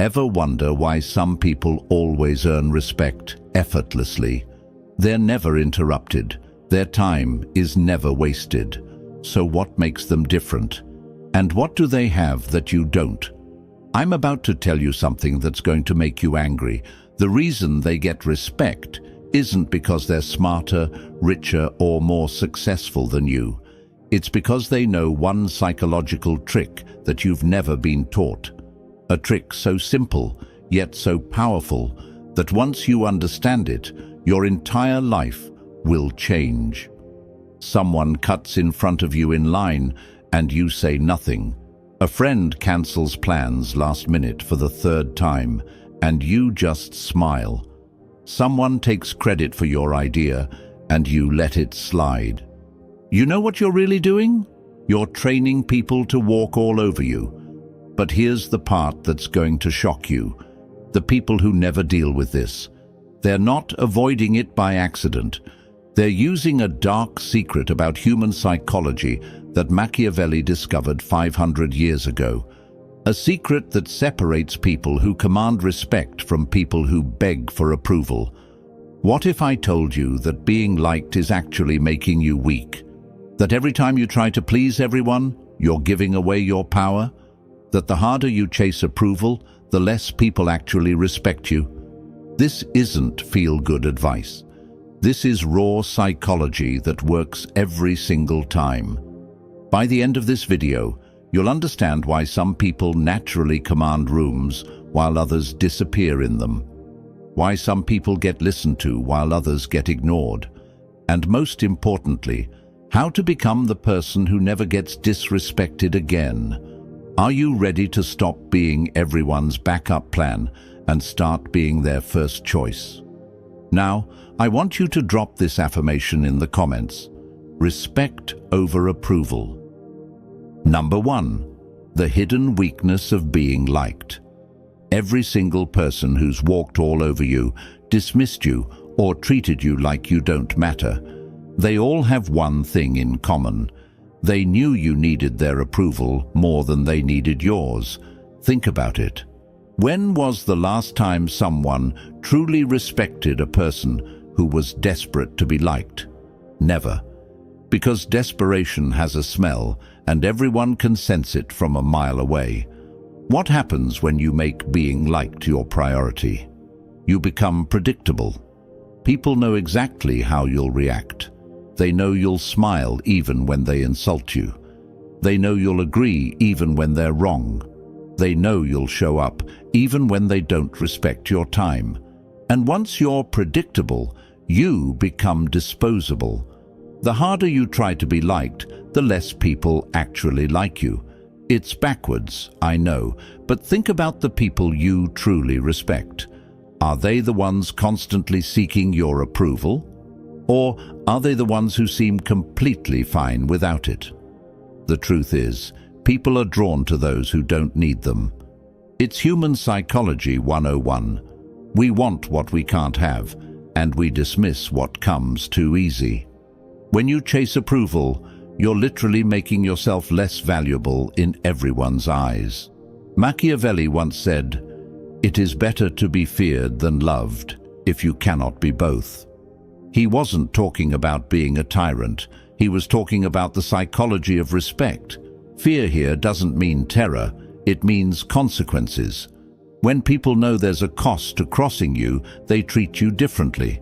Ever wonder why some people always earn respect effortlessly? They're never interrupted. Their time is never wasted. So what makes them different? And what do they have that you don't? I'm about to tell you something that's going to make you angry. The reason they get respect isn't because they're smarter, richer, or more successful than you. It's because they know one psychological trick that you've never been taught. A trick so simple, yet so powerful, that once you understand it, your entire life will change. Someone cuts in front of you in line, and you say nothing. A friend cancels plans last minute for the third time, and you just smile. Someone takes credit for your idea, and you let it slide. You know what you're really doing? You're training people to walk all over you. But here's the part that's going to shock you. The people who never deal with this. They're not avoiding it by accident. They're using a dark secret about human psychology that Machiavelli discovered 500 years ago. A secret that separates people who command respect from people who beg for approval. What if I told you that being liked is actually making you weak? That every time you try to please everyone, you're giving away your power? That the harder you chase approval, the less people actually respect you? This isn't feel-good advice. This is raw psychology that works every single time. By the end of this video, you'll understand why some people naturally command rooms while others disappear in them. Why some people get listened to while others get ignored. And most importantly, how to become the person who never gets disrespected again. Are you ready to stop being everyone's backup plan and start being their first choice? Now, I want you to drop this affirmation in the comments. Respect over approval. Number 1. The hidden weakness of being liked. Every single person who's walked all over you, dismissed you, or treated you like you don't matter, they all have one thing in common. They knew you needed their approval more than they needed yours. Think about it. When was the last time someone truly respected a person who was desperate to be liked? Never. Because desperation has a smell, and everyone can sense it from a mile away. What happens when you make being liked your priority? You become predictable. People know exactly how you'll react. They know you'll smile even when they insult you. They know you'll agree even when they're wrong. They know you'll show up even when they don't respect your time. And once you're predictable, you become disposable. The harder you try to be liked, the less people actually like you. It's backwards, I know, but think about the people you truly respect. Are they the ones constantly seeking your approval? Or are they the ones who seem completely fine without it? The truth is, people are drawn to those who don't need them. It's human psychology 101. We want what we can't have, and we dismiss what comes too easy. When you chase approval, you're literally making yourself less valuable in everyone's eyes. Machiavelli once said, "It is better to be feared than loved, if you cannot be both." He wasn't talking about being a tyrant. He was talking about the psychology of respect. Fear here doesn't mean terror, it means consequences. When people know there's a cost to crossing you, they treat you differently.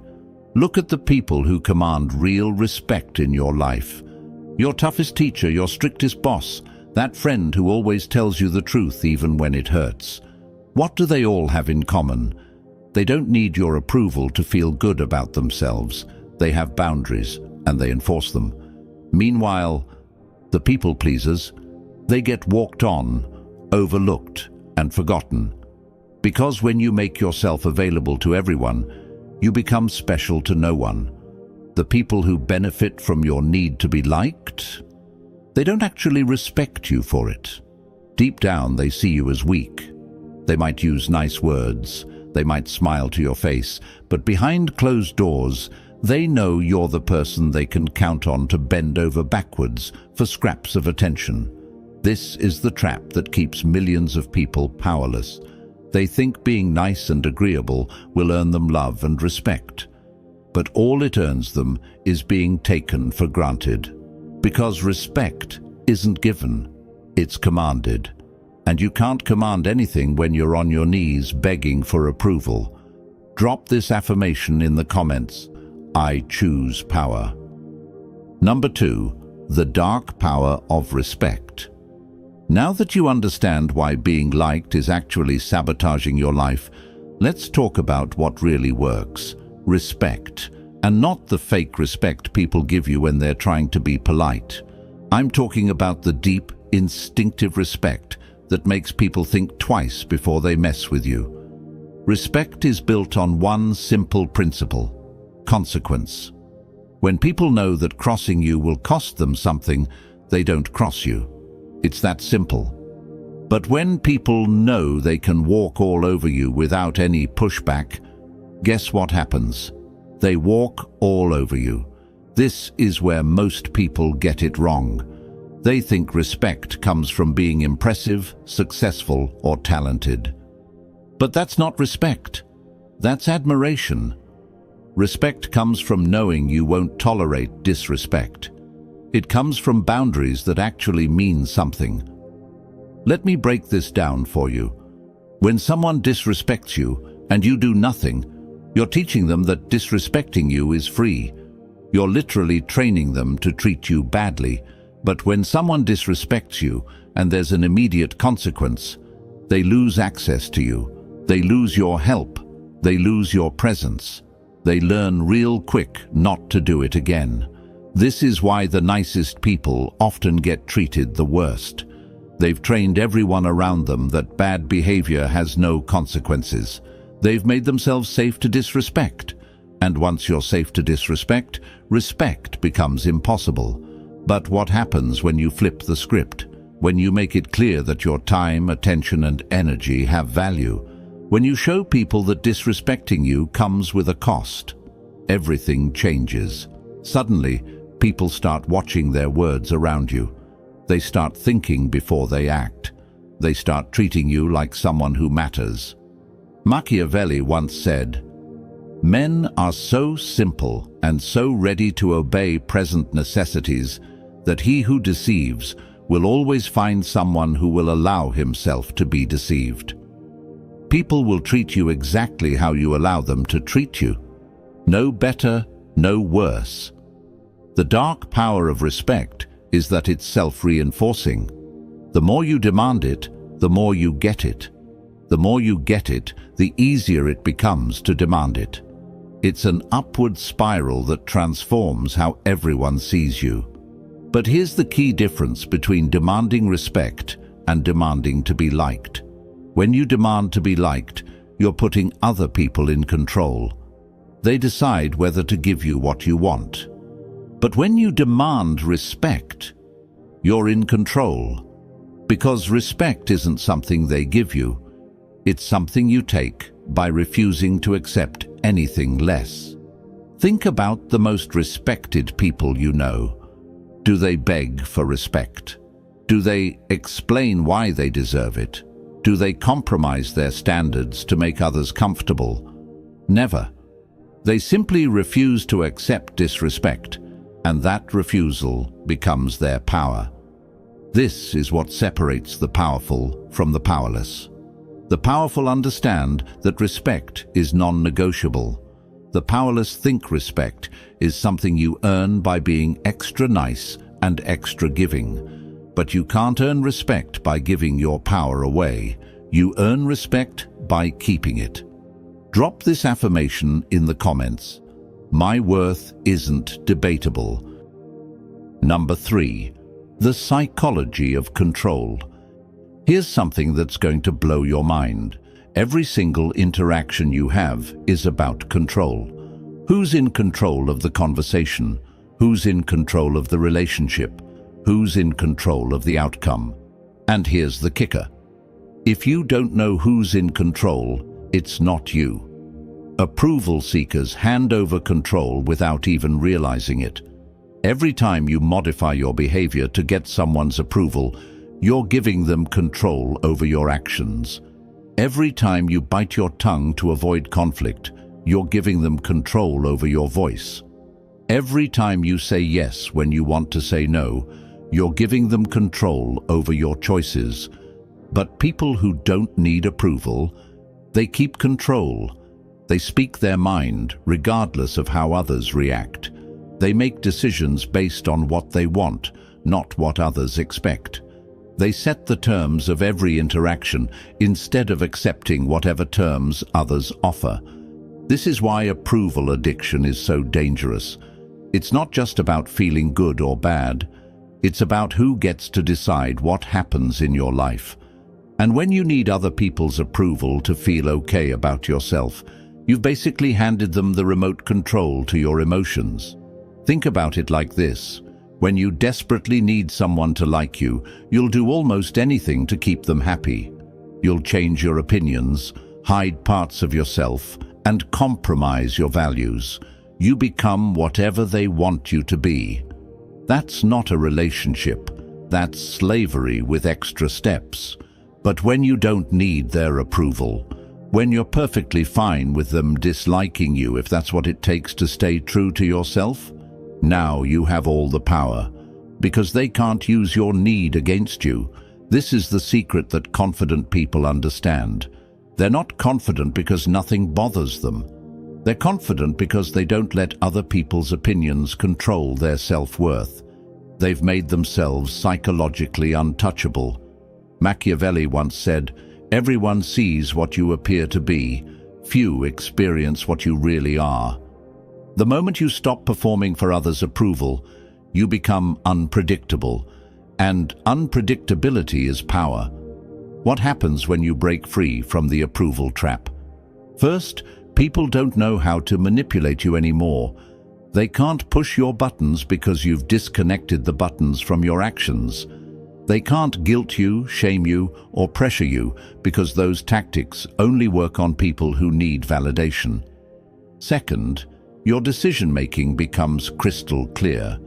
Look at the people who command real respect in your life. Your toughest teacher, your strictest boss, that friend who always tells you the truth even when it hurts. What do they all have in common? They don't need your approval to feel good about themselves. They have boundaries, and they enforce them. Meanwhile, the people pleasers, they get walked on, overlooked, and forgotten. Because when you make yourself available to everyone, you become special to no one. The people who benefit from your need to be liked, they don't actually respect you for it. Deep down, they see you as weak. They might use nice words, they might smile to your face, but behind closed doors, they know you're the person they can count on to bend over backwards for scraps of attention. This is the trap that keeps millions of people powerless. They think being nice and agreeable will earn them love and respect. But all it earns them is being taken for granted. Because respect isn't given, it's commanded. And you can't command anything when you're on your knees begging for approval. Drop this affirmation in the comments. I choose power. Number 2, the dark power of respect. Now that you understand why being liked is actually sabotaging your life, let's talk about what really works. Respect, and not the fake respect people give you when they're trying to be polite. I'm talking about the deep, instinctive respect that makes people think twice before they mess with you. Respect is built on one simple principle: consequence. When people know that crossing you will cost them something, they don't cross you. It's that simple. But when people know they can walk all over you without any pushback, guess what happens? They walk all over you. This is where most people get it wrong. They think respect comes from being impressive, successful, or talented. But that's not respect. That's admiration. Respect comes from knowing you won't tolerate disrespect. It comes from boundaries that actually mean something. Let me break this down for you. When someone disrespects you and you do nothing, you're teaching them that disrespecting you is free. You're literally training them to treat you badly. But when someone disrespects you and there's an immediate consequence, they lose access to you. They lose your help. They lose your presence. They learn real quick not to do it again. This is why the nicest people often get treated the worst. They've trained everyone around them that bad behavior has no consequences. They've made themselves safe to disrespect. And once you're safe to disrespect, respect becomes impossible. But what happens when you flip the script? When you make it clear that your time, attention, and energy have value? When you show people that disrespecting you comes with a cost, everything changes. Suddenly, people start watching their words around you. They start thinking before they act. They start treating you like someone who matters. Machiavelli once said, "Men are so simple and so ready to obey present necessities that he who deceives will always find someone who will allow himself to be deceived." People will treat you exactly how you allow them to treat you. No better, no worse. The dark power of respect is that it's self-reinforcing. The more you demand it, the more you get it. The more you get it, the easier it becomes to demand it. It's an upward spiral that transforms how everyone sees you. But here's the key difference between demanding respect and demanding to be liked. When you demand to be liked, you're putting other people in control. They decide whether to give you what you want. But when you demand respect, you're in control. Because respect isn't something they give you. It's something you take by refusing to accept anything less. Think about the most respected people you know. Do they beg for respect? Do they explain why they deserve it? Do they compromise their standards to make others comfortable? Never. They simply refuse to accept disrespect, and that refusal becomes their power. This is what separates the powerful from the powerless. The powerful understand that respect is non-negotiable. The powerless think respect is something you earn by being extra nice and extra giving. But you can't earn respect by giving your power away. You earn respect by keeping it. Drop this affirmation in the comments. My worth isn't debatable. Number 3, the psychology of control. Here's something that's going to blow your mind. Every single interaction you have is about control. Who's in control of the conversation? Who's in control of the relationship? Who's in control of the outcome? And here's the kicker. If you don't know who's in control, it's not you. Approval seekers hand over control without even realizing it. Every time you modify your behavior to get someone's approval, you're giving them control over your actions. Every time you bite your tongue to avoid conflict, you're giving them control over your voice. Every time you say yes when you want to say no, you're giving them control over your choices. But people who don't need approval, they keep control. They speak their mind regardless of how others react. They make decisions based on what they want, not what others expect. They set the terms of every interaction instead of accepting whatever terms others offer. This is why approval addiction is so dangerous. It's not just about feeling good or bad. It's about who gets to decide what happens in your life. And when you need other people's approval to feel okay about yourself, you've basically handed them the remote control to your emotions. Think about it like this. When you desperately need someone to like you, you'll do almost anything to keep them happy. You'll change your opinions, hide parts of yourself, and compromise your values. You become whatever they want you to be. That's not a relationship. That's slavery with extra steps. But when you don't need their approval, when you're perfectly fine with them disliking you if that's what it takes to stay true to yourself, now you have all the power, because they can't use your need against you. This is the secret that confident people understand. They're not confident because nothing bothers them. They're confident because they don't let other people's opinions control their self-worth. They've made themselves psychologically untouchable. Machiavelli once said, "Everyone sees what you appear to be. Few experience what you really are." The moment you stop performing for others' approval, you become unpredictable, and unpredictability is power. What happens when you break free from the approval trap? First, people don't know how to manipulate you anymore. They can't push your buttons because you've disconnected the buttons from your actions. They can't guilt you, shame you, or pressure you because those tactics only work on people who need validation. Second, your decision-making becomes crystal clear.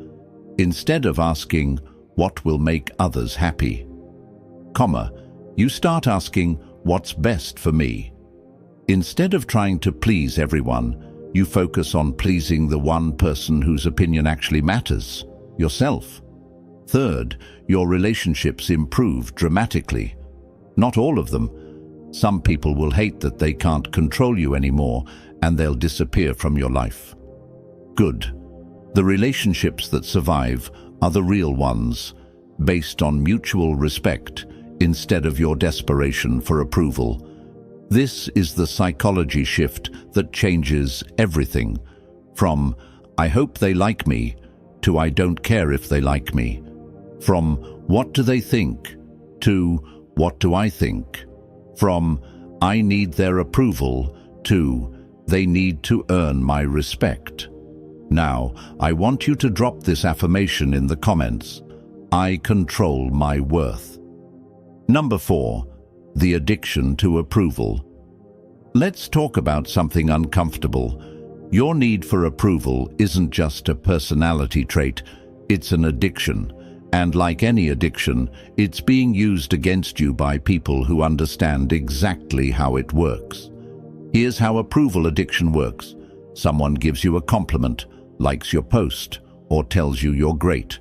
Instead of asking, "What will make others happy?" you start asking, "What's best for me?" Instead of trying to please everyone, you focus on pleasing the one person whose opinion actually matters, yourself. Third, your relationships improve dramatically. Not all of them. Some people will hate that they can't control you anymore, and they'll disappear from your life. Good. The relationships that survive are the real ones, based on mutual respect instead of your desperation for approval. This is the psychology shift that changes everything, from "I hope they like me" to "I don't care if they like me." From "What do they think?" to "What do I think?" From "I need their approval" to "They need to earn my respect." Now, I want you to drop this affirmation in the comments. I control my worth. Number 4, the addiction to approval. Let's talk about something uncomfortable. Your need for approval isn't just a personality trait, it's an addiction. And like any addiction, it's being used against you by people who understand exactly how it works. Here's how approval addiction works. Someone gives you a compliment, likes your post, or tells you you're great.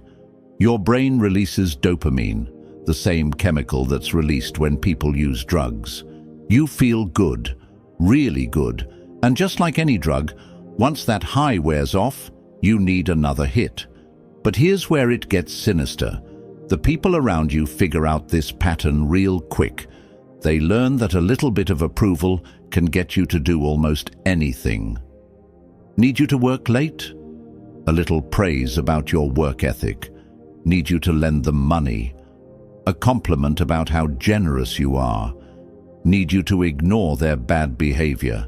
Your brain releases dopamine, the same chemical that's released when people use drugs. You feel good, really good, and just like any drug, once that high wears off, you need another hit. But here's where it gets sinister. The people around you figure out this pattern real quick. They learn that a little bit of approval can get you to do almost anything. Need you to work late? A little praise about your work ethic. Need you to lend them money? A compliment about how generous you are. Need you to ignore their bad behavior?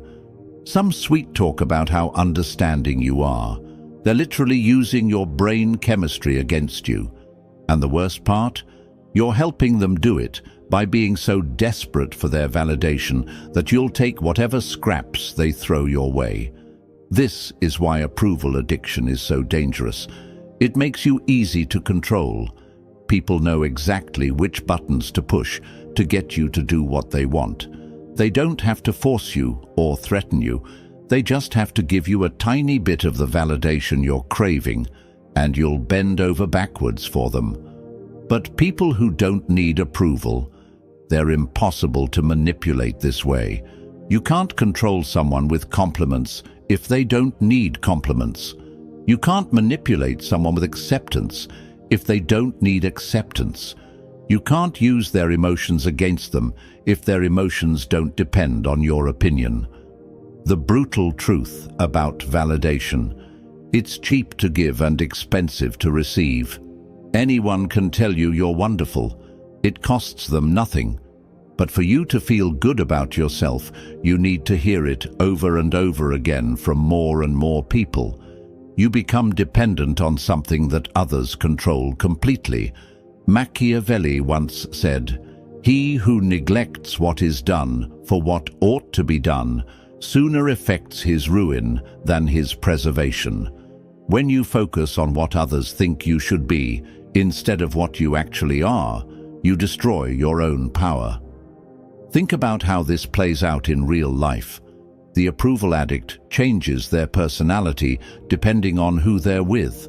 Some sweet talk about how understanding you are. They're literally using your brain chemistry against you. And the worst part? You're helping them do it by being so desperate for their validation that you'll take whatever scraps they throw your way. This is why approval addiction is so dangerous. It makes you easy to control. People know exactly which buttons to push to get you to do what they want. They don't have to force you or threaten you. They just have to give you a tiny bit of the validation you're craving, and you'll bend over backwards for them. But people who don't need approval, they're impossible to manipulate this way. You can't control someone with compliments if they don't need compliments. You can't manipulate someone with acceptance if they don't need acceptance. You can't use their emotions against them if their emotions don't depend on your opinion. The brutal truth about validation: it's cheap to give and expensive to receive. Anyone can tell you you're wonderful. It costs them nothing. But for you to feel good about yourself, you need to hear it over and over again from more and more people. You become dependent on something that others control completely. Machiavelli once said, "He who neglects what is done for what ought to be done sooner effects his ruin than his preservation." When you focus on what others think you should be instead of what you actually are, you destroy your own power. Think about how this plays out in real life. The approval addict changes their personality depending on who they're with.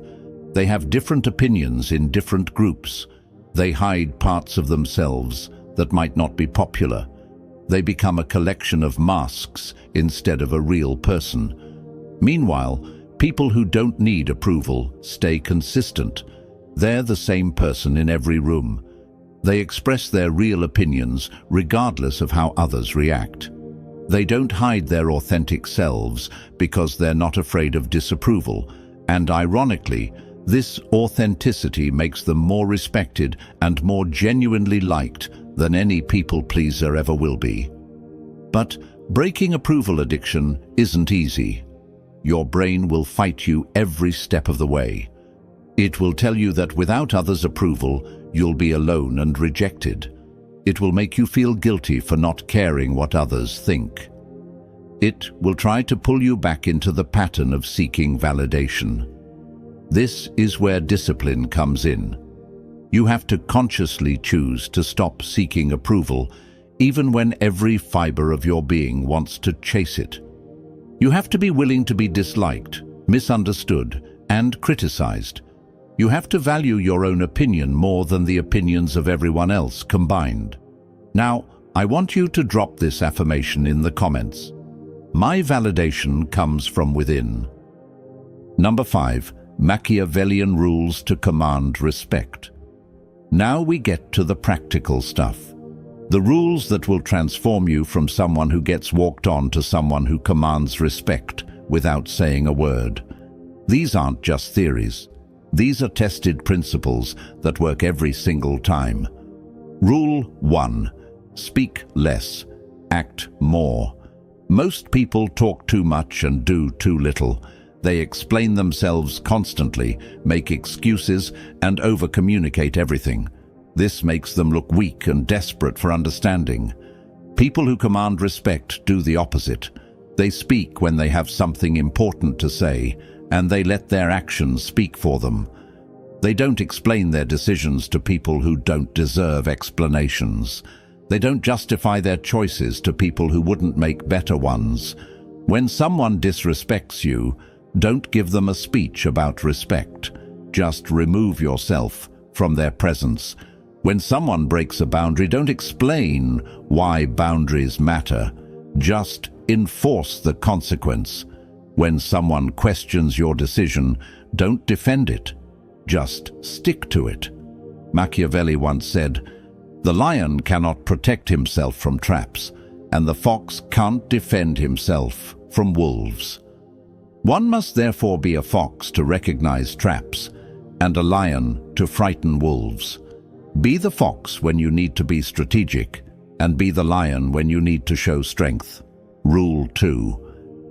They have different opinions in different groups. They hide parts of themselves that might not be popular. They become a collection of masks instead of a real person. Meanwhile, people who don't need approval stay consistent. They're the same person in every room. They express their real opinions regardless of how others react. They don't hide their authentic selves because they're not afraid of disapproval. And ironically, this authenticity makes them more respected and more genuinely liked than any people-pleaser ever will be. But breaking approval addiction isn't easy. Your brain will fight you every step of the way. It will tell you that without others' approval, you'll be alone and rejected. It will make you feel guilty for not caring what others think. It will try to pull you back into the pattern of seeking validation. This is where discipline comes in. You have to consciously choose to stop seeking approval, even when every fiber of your being wants to chase it. You have to be willing to be disliked, misunderstood, and criticized. You have to value your own opinion more than the opinions of everyone else combined. Now, I want you to drop this affirmation in the comments. My validation comes from within. Number 5. Machiavellian rules to command respect. Now we get to the practical stuff. The rules that will transform you from someone who gets walked on to someone who commands respect without saying a word. These aren't just theories. These are tested principles that work every single time. Rule 1. Speak less, act more. Most people talk too much and do too little. They explain themselves constantly, make excuses, and over-communicate everything. This makes them look weak and desperate for understanding. People who command respect do the opposite. They speak when they have something important to say, and they let their actions speak for them. They don't explain their decisions to people who don't deserve explanations. They don't justify their choices to people who wouldn't make better ones. When someone disrespects you, don't give them a speech about respect. Just remove yourself from their presence. When someone breaks a boundary, don't explain why boundaries matter. Just enforce the consequence. When someone questions your decision, don't defend it. Just stick to it. Machiavelli once said, "The lion cannot protect himself from traps, and the fox can't defend himself from wolves." One must therefore be a fox to recognize traps, and a lion to frighten wolves. Be the fox when you need to be strategic, and be the lion when you need to show strength. Rule 2.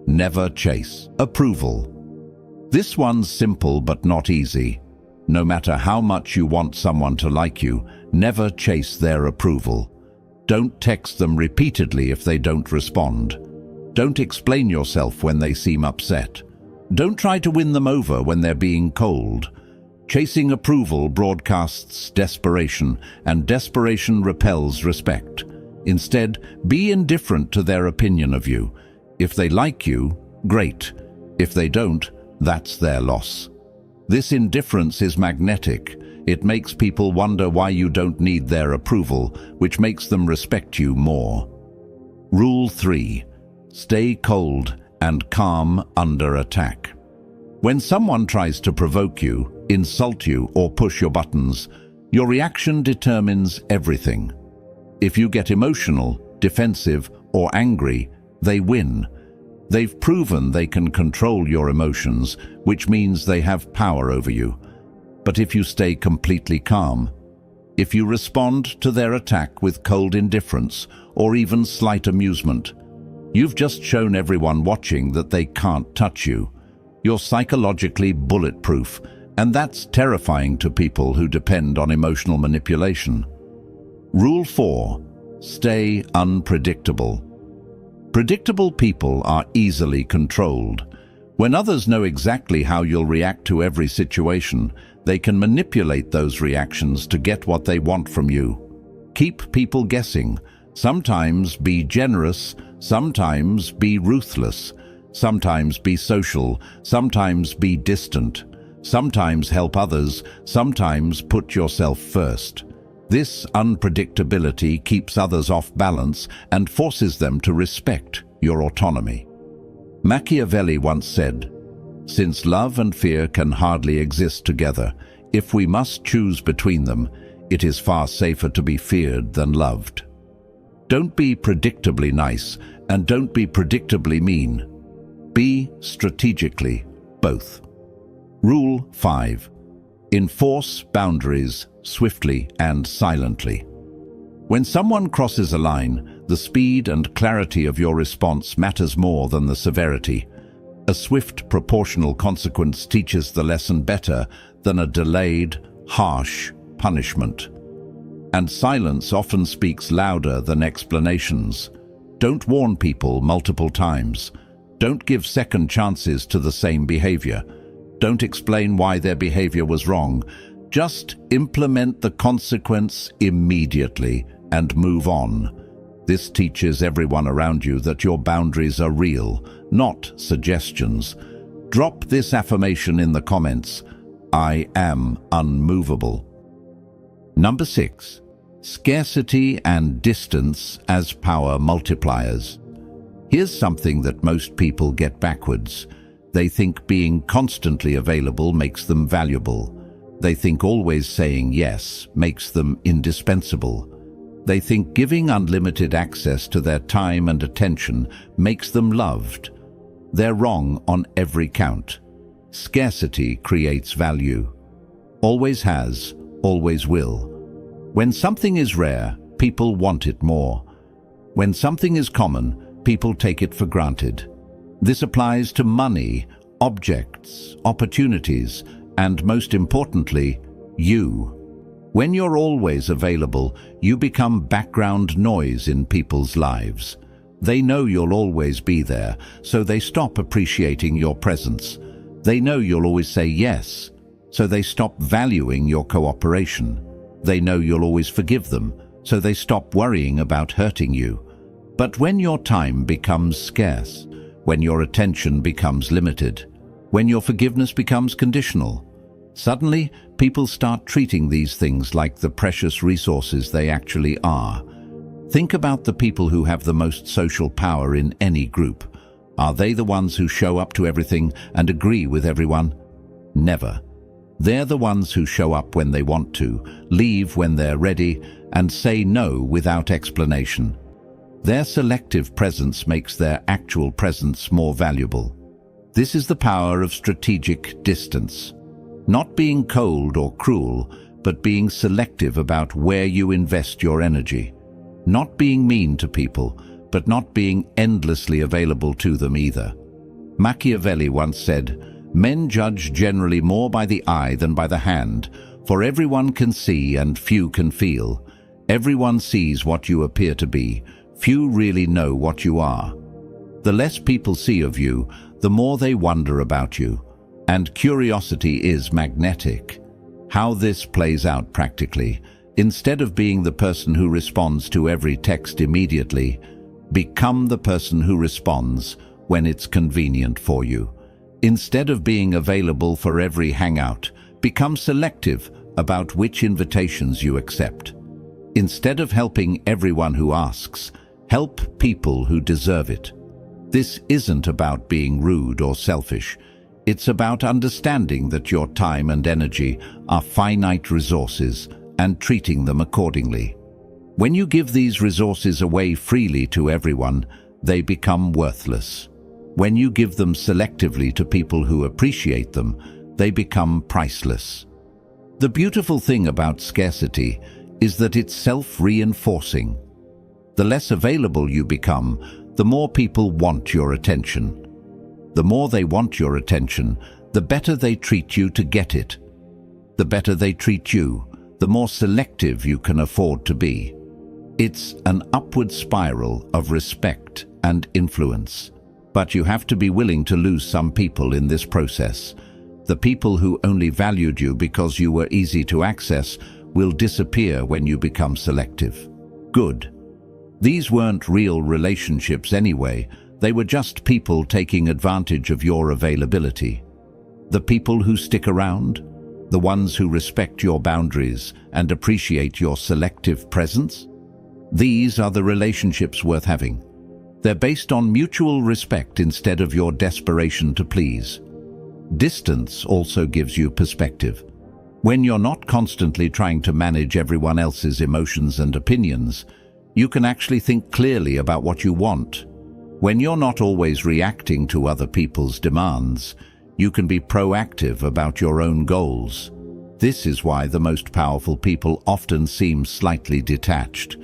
Never chase approval. This one's simple but not easy. No matter how much you want someone to like you, never chase their approval. Don't text them repeatedly if they don't respond. Don't explain yourself when they seem upset. Don't try to win them over when they're being cold. Chasing approval broadcasts desperation, and desperation repels respect. Instead, be indifferent to their opinion of you. If they like you, great. If they don't, that's their loss. This indifference is magnetic. It makes people wonder why you don't need their approval, which makes them respect you more. Rule 3. Stay cold and calm under attack. When someone tries to provoke you, insult you, or push your buttons, your reaction determines everything. If you get emotional, defensive, or angry, they win. They've proven they can control your emotions, which means they have power over you. But if you stay completely calm, if you respond to their attack with cold indifference or even slight amusement, you've just shown everyone watching that they can't touch you. You're psychologically bulletproof, and that's terrifying to people who depend on emotional manipulation. Rule 4. Stay unpredictable. Predictable people are easily controlled. When others know exactly how you'll react to every situation, they can manipulate those reactions to get what they want from you. Keep people guessing. Sometimes be generous, sometimes be ruthless, sometimes be social, sometimes be distant, sometimes help others, sometimes put yourself first. This unpredictability keeps others off balance and forces them to respect your autonomy. Machiavelli once said, "Since love and fear can hardly exist together, if we must choose between them, it is far safer to be feared than loved." Don't be predictably nice, and don't be predictably mean. Be strategically both. Rule 5. Enforce boundaries swiftly and silently. When someone crosses a line, the speed and clarity of your response matters more than the severity. A swift, proportional consequence teaches the lesson better than a delayed, harsh punishment. And silence often speaks louder than explanations. Don't warn people multiple times. Don't give second chances to the same behavior. Don't explain why their behavior was wrong. Just implement the consequence immediately and move on. This teaches everyone around you that your boundaries are real, not suggestions. Drop this affirmation in the comments: I am unmovable. Number 6. Scarcity and distance as power multipliers. Here's something that most people get backwards. They think being constantly available makes them valuable. They think always saying yes makes them indispensable. They think giving unlimited access to their time and attention makes them loved. They're wrong on every count. Scarcity creates value. Always has, always will. When something is rare, people want it more. When something is common, people take it for granted. This applies to money, objects, opportunities, and most importantly, you. When you're always available, you become background noise in people's lives. They know you'll always be there, so they stop appreciating your presence. They know you'll always say yes, so they stop valuing your cooperation. They know you'll always forgive them, so they stop worrying about hurting you. But when your time becomes scarce, when your attention becomes limited, when your forgiveness becomes conditional, suddenly people start treating these things like the precious resources they actually are. Think about the people who have the most social power in any group. Are they the ones who show up to everything and agree with everyone? Never. They're the ones who show up when they want to, leave when they're ready, and say no without explanation. Their selective presence makes their actual presence more valuable. This is the power of strategic distance. Not being cold or cruel, but being selective about where you invest your energy. Not being mean to people, but not being endlessly available to them either. Machiavelli once said, "Men judge generally more by the eye than by the hand, for everyone can see and few can feel. Everyone sees what you appear to be, few really know what you are." The less people see of you, the more they wonder about you. And curiosity is magnetic. How this plays out practically. Instead of being the person who responds to every text immediately, become the person who responds when it's convenient for you. Instead of being available for every hangout, become selective about which invitations you accept. Instead of helping everyone who asks, help people who deserve it. This isn't about being rude or selfish. It's about understanding that your time and energy are finite resources and treating them accordingly. When you give these resources away freely to everyone, they become worthless. When you give them selectively to people who appreciate them, they become priceless. The beautiful thing about scarcity is that it's self-reinforcing. The less available you become, the more people want your attention. The more they want your attention, the better they treat you to get it. The better they treat you, the more selective you can afford to be. It's an upward spiral of respect and influence. But you have to be willing to lose some people in this process. The people who only valued you because you were easy to access will disappear when you become selective. Good. These weren't real relationships anyway. They were just people taking advantage of your availability. The people who stick around, the ones who respect your boundaries and appreciate your selective presence, these are the relationships worth having. They're based on mutual respect instead of your desperation to please. Distance also gives you perspective. When you're not constantly trying to manage everyone else's emotions and opinions, you can actually think clearly about what you want. When you're not always reacting to other people's demands, you can be proactive about your own goals. This is why the most powerful people often seem slightly detached.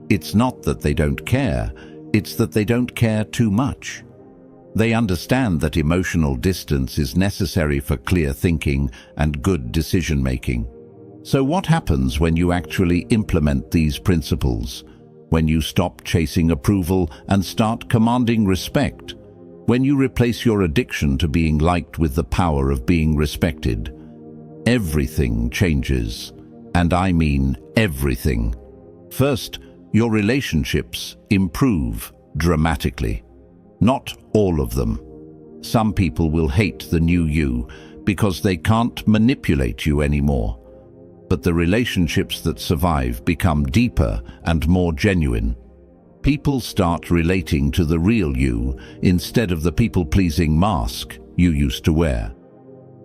It's not that they don't care, it's that they don't care too much. They understand that emotional distance is necessary for clear thinking and good decision-making. So what happens when you actually implement these principles? When you stop chasing approval and start commanding respect? When you replace your addiction to being liked with the power of being respected? Everything changes, and I mean everything. First, your relationships improve dramatically. Not all of them. Some people will hate the new you because they can't manipulate you anymore. But the relationships that survive become deeper and more genuine. People start relating to the real you instead of the people-pleasing mask you used to wear.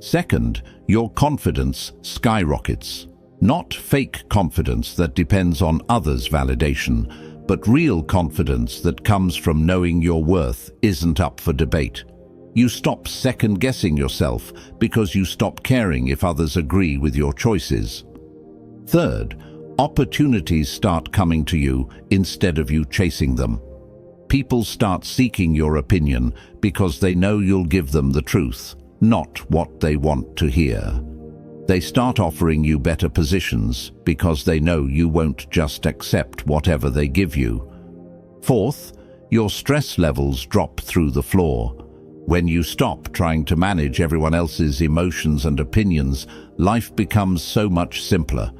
Second, your confidence skyrockets. Not fake confidence that depends on others' validation, but real confidence that comes from knowing your worth isn't up for debate. You stop second-guessing yourself because you stop caring if others agree with your choices. Third, opportunities start coming to you instead of you chasing them. People start seeking your opinion because they know you'll give them the truth, not what they want to hear. They start offering you better positions because they know you won't just accept whatever they give you. Fourth, your stress levels drop through the floor. When you stop trying to manage everyone else's emotions and opinions, life becomes so much simpler.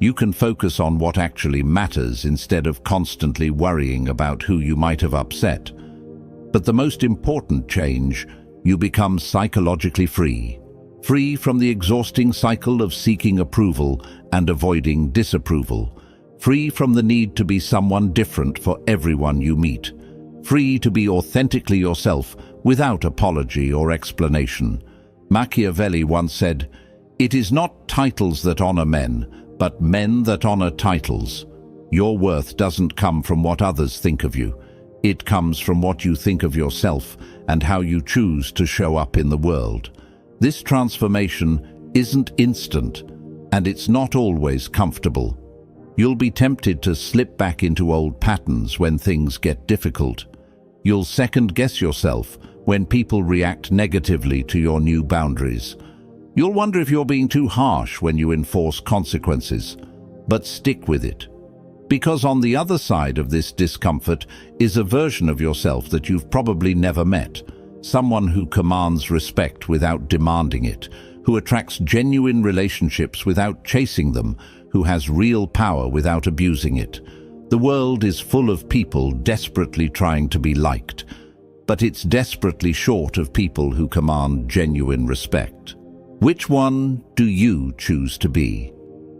You can focus on what actually matters instead of constantly worrying about who you might have upset. But the most important change, you become psychologically free. Free from the exhausting cycle of seeking approval and avoiding disapproval. Free from the need to be someone different for everyone you meet. Free to be authentically yourself without apology or explanation. Machiavelli once said, "It is not titles that honor men, but men that honor titles." Your worth doesn't come from what others think of you. It comes from what you think of yourself and how you choose to show up in the world. This transformation isn't instant, and it's not always comfortable. You'll be tempted to slip back into old patterns when things get difficult. You'll second-guess yourself when people react negatively to your new boundaries. You'll wonder if you're being too harsh when you enforce consequences, but stick with it. Because on the other side of this discomfort is a version of yourself that you've probably never met. Someone who commands respect without demanding it, who attracts genuine relationships without chasing them, who has real power without abusing it. The world is full of people desperately trying to be liked, but it's desperately short of people who command genuine respect. Which one do you choose to be?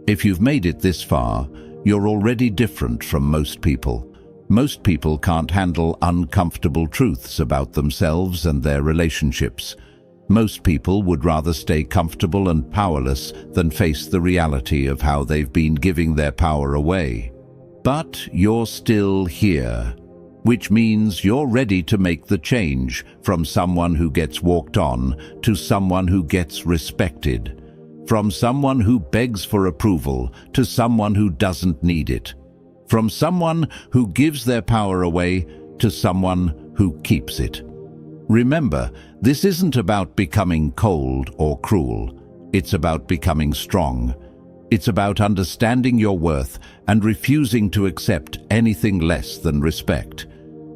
If you've made it this far, you're already different from most people. Most people can't handle uncomfortable truths about themselves and their relationships. Most people would rather stay comfortable and powerless than face the reality of how they've been giving their power away. But you're still here, which means you're ready to make the change from someone who gets walked on to someone who gets respected, from someone who begs for approval to someone who doesn't need it, from someone who gives their power away to someone who keeps it. Remember, this isn't about becoming cold or cruel. It's about becoming strong. It's about understanding your worth and refusing to accept anything less than respect.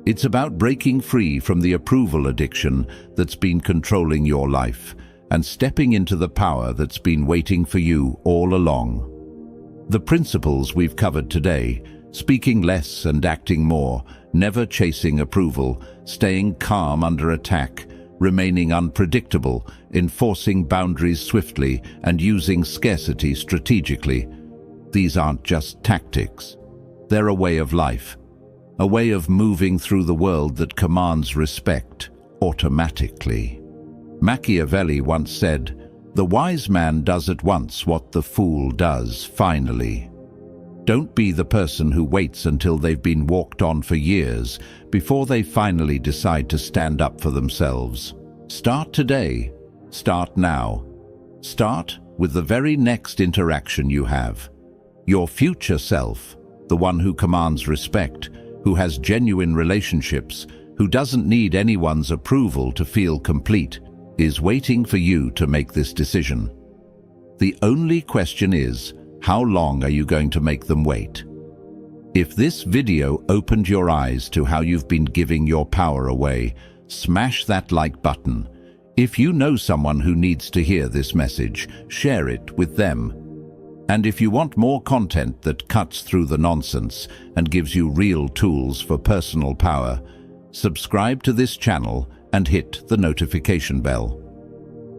It's about breaking free from the approval addiction that's been controlling your life and stepping into the power that's been waiting for you all along. The principles we've covered today, speaking less and acting more, never chasing approval, staying calm under attack, remaining unpredictable, enforcing boundaries swiftly, and using scarcity strategically. These aren't just tactics. They're a way of life, a way of moving through the world that commands respect automatically. Machiavelli once said, "The wise man does at once what the fool does finally." Don't be the person who waits until they've been walked on for years before they finally decide to stand up for themselves. Start today. Start now. Start with the very next interaction you have. Your future self, the one who commands respect, who has genuine relationships, who doesn't need anyone's approval to feel complete, is waiting for you to make this decision. The only question is, how long are you going to make them wait? If this video opened your eyes to how you've been giving your power away, smash that like button. If you know someone who needs to hear this message, share it with them. And if you want more content that cuts through the nonsense and gives you real tools for personal power, subscribe to this channel and hit the notification bell.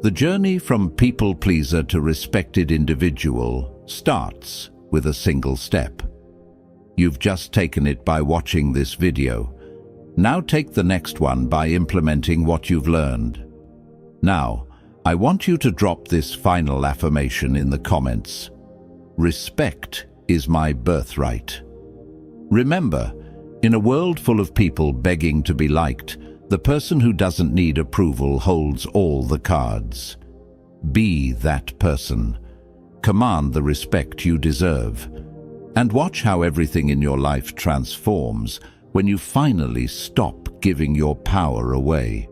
The journey from people pleaser to respected individual starts with a single step. You've just taken it by watching this video. Now take the next one by implementing what you've learned. Now, I want you to drop this final affirmation in the comments. Respect is my birthright. Remember, in a world full of people begging to be liked, the person who doesn't need approval holds all the cards. Be that person. Command the respect you deserve. And watch how everything in your life transforms when you finally stop giving your power away.